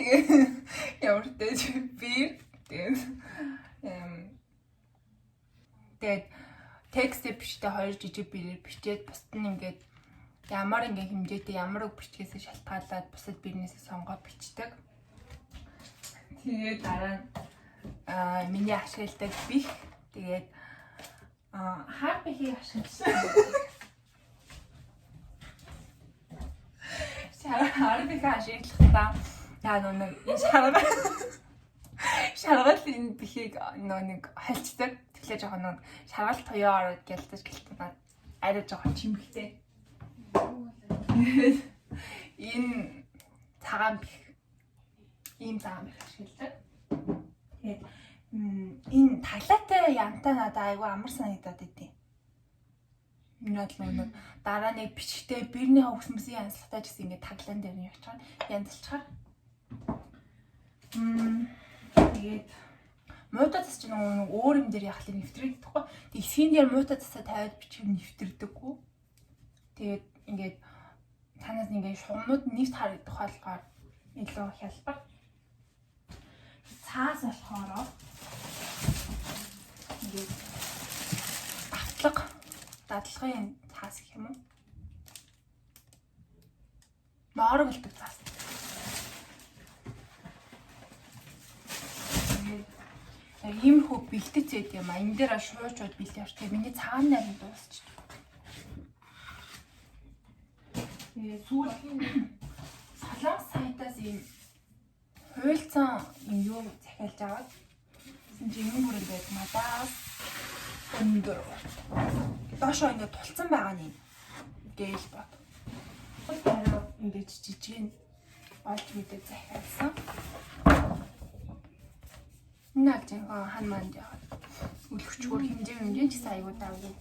Тэгээ ямар ч би тэгээд текстээ бичдэг 2 жижиг бирээр бичээд бусд нь ингээд ямар ингээ хэмжээтэй ямар үг бичгээсээ шалтгаалаад бусад бирнээсээ сонгоод бичдэг. Тэгээд дараа нь миний ашигладаг бих. Тэгээд хар бихийг ашигласан. Хар бих ашиглахдаа нэг энэ шаргал энэ бихийг нэг хальцдаг. Тэгэхээр жоохон нэг шаргал тоёо ороод гялтаж гэлтэнаад арай жоохон чимхтэй. Энэ цагаан бих. Ийм цагаан бих ашигладаг. Тэгээд энэ таглаатай янтаа надад айгүй амар санагдаад идэв. Нэг дараа нэг бичгтээ бирний хөвсмөсийн янзлахтай ч гэсэн ингэ таглаан дээр нь явчихаар янзлчихаар. Тэгээд муута цас чинь нэг өөр юм дээр яхахлаа нэвтрэгдэхгүй. Тэг эсхийн дээр муута цасаа тавиад бичих нэвтрэгдэггүй. Тэгээд ингээд танаас ингээд шугамнууд нэвт харагдах болохоор илүү хялбар. Цаас болохоор ингээд автлага дадлагын цаас гэх юм уу? Моорог болдог цаас. Ийм хөө бэлтгэж зэд юм а. Энэ дээр шуучууд бэлтээ авч. Миний цагаан найр нь дуусчих. Сүүлийн салон сайтаас ийм хуйлцсан юм юу захиалж аваад энэ бүрэн байдаг надаас өндөр. Доошоо ингэ тулцсан байгаа нь гээл бод. Хөл дараа ингэж жижиг олж мэдээ захиалсан. Наад жин хан манд яа. Үлгчгөр хэмжээ ч гэсэн айгуу давгүй.